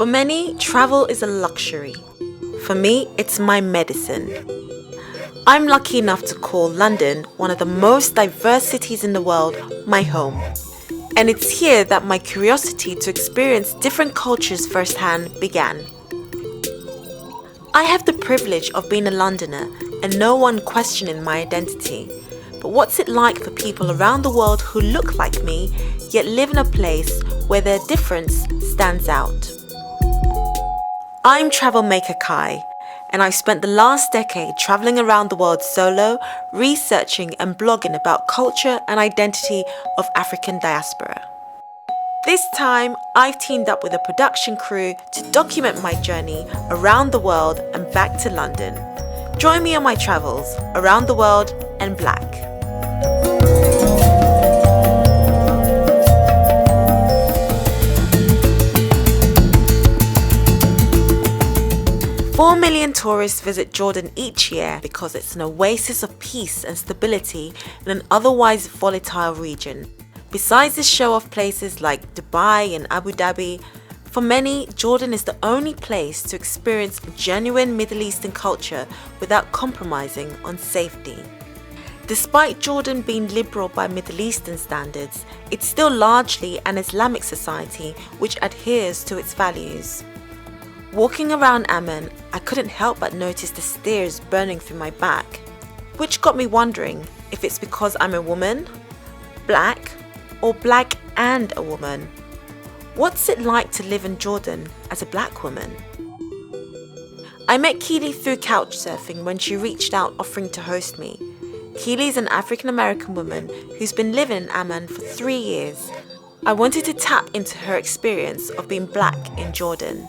For many, travel is a luxury. For me, it's my medicine. I'm lucky enough to call London, one of the most diverse cities in the world, my home. And it's here that my curiosity to experience different cultures firsthand began. I have the privilege of being a Londoner and no one questioning my identity. But what's it like for people around the world who look like me, yet live in a place where their difference stands out? I'm travel maker Kai, and I've spent the last decade traveling around the world solo, researching and blogging about culture and identity of African diaspora. This time, I've teamed up with a production crew to document my journey around the world and back to London. Join me on my travels around the world and black. 4 million tourists visit Jordan each year because it's an oasis of peace and stability in an otherwise volatile region. Besides the show-off places like Dubai and Abu Dhabi, for many, Jordan is the only place to experience genuine Middle Eastern culture without compromising on safety. Despite Jordan being liberal by Middle Eastern standards, it's still largely an Islamic society which adheres to its values. Walking around Amman, I couldn't help but notice the stares burning through my back, which got me wondering if it's because I'm a woman, black, or black and a woman. What's it like to live in Jordan as a black woman? I met Keely through couch surfing when she reached out offering to host me. Keely is an African American woman who's been living in Amman for 3 years. I wanted to tap into her experience of being black in Jordan.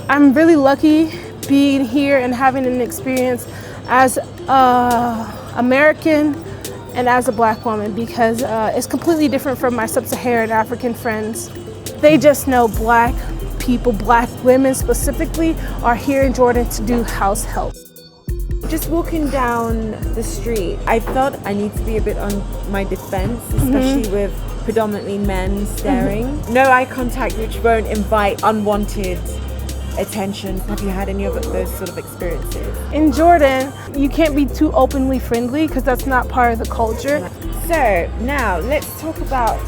I'm really lucky being here and having an experience as an American and as a black woman because it's completely different from my sub-Saharan African friends. They just know black people, black women specifically, are here in Jordan to do house help. Just walking down the street, I felt I need to be a bit on my defense, especially with predominantly men staring. No eye contact, which won't invite unwanted attention. Have you had any of those sort of experiences? In Jordan, you can't be too openly friendly because that's not part of the culture. So now let's talk about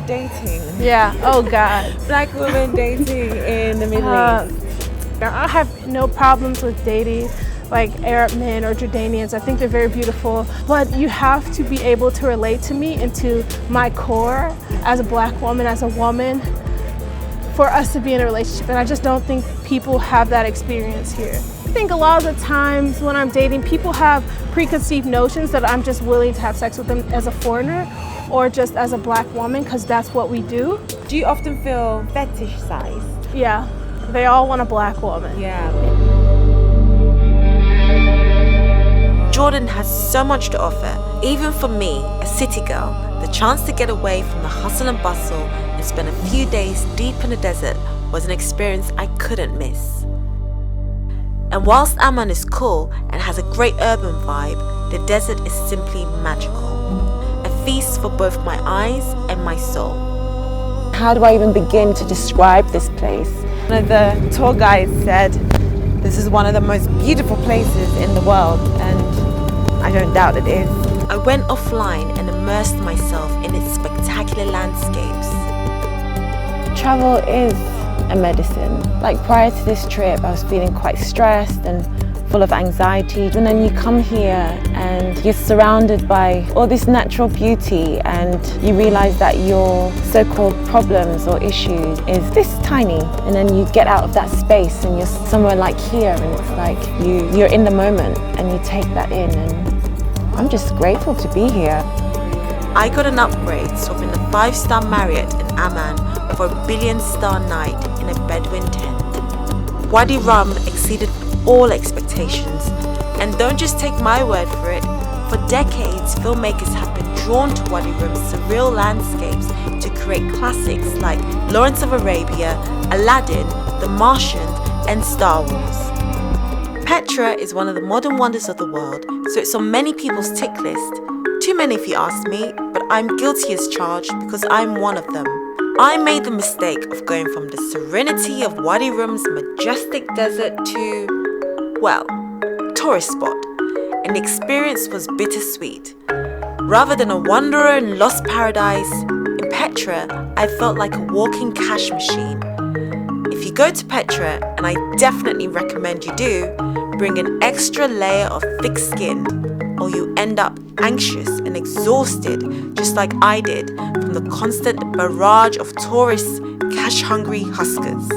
dating. Yeah, oh God. Black women dating in the Middle East. I have no problems with dating like Arab men or Jordanians. I think they're very beautiful, but you have to be able to relate to me and to my core as a black woman, as a woman, for us to be in a relationship. And I just don't think people have that experience here. I think a lot of the times when I'm dating, people have preconceived notions that I'm just willing to have sex with them as a foreigner or just as a black woman because that's what we do. Do you often feel fetishized? Yeah, they all want a black woman. Yeah. Jordan has so much to offer. Even for me, a city girl, the chance to get away from the hustle and bustle and spend a few days deep in the desert was an experience I couldn't miss. And whilst Amman is cool and has a great urban vibe, the desert is simply magical. A feast for both my eyes and my soul. How do I even begin to describe this place? One of the tour guides said, this is one of the most beautiful places in the world, and I don't doubt it is. I went offline and immersed myself in its spectacular landscapes. Travel is a medicine. Like prior to this trip, I was feeling quite stressed and full of anxiety. And then you come here and you're surrounded by all this natural beauty and you realize that your so-called problems or issues is this tiny. And then you get out of that space and you're somewhere like here and it's like you're in the moment and you take that in, and I'm just grateful to be here. I got an upgrade, swapping the 5-star Marriott in Amman for a billion-star night in a Bedouin tent. Wadi Rum exceeded all expectations, and don't just take my word for it. For decades, filmmakers have been drawn to Wadi Rum's surreal landscapes to create classics like Lawrence of Arabia, Aladdin, The Martian, and Star Wars. Petra is one of the modern wonders of the world, so it's on many people's tick list. Too many if you ask me, but I'm guilty as charged because I'm one of them. I made the mistake of going from the serenity of Wadi Rum's majestic desert to, well, tourist spot, and the experience was bittersweet. Rather than a wanderer in lost paradise, in Petra, I felt like a walking cash machine. If you go to Petra, and I definitely recommend you do, bring an extra layer of thick skin, or you end up anxious and exhausted, just like I did from the constant barrage of tourists, cash-hungry huskers.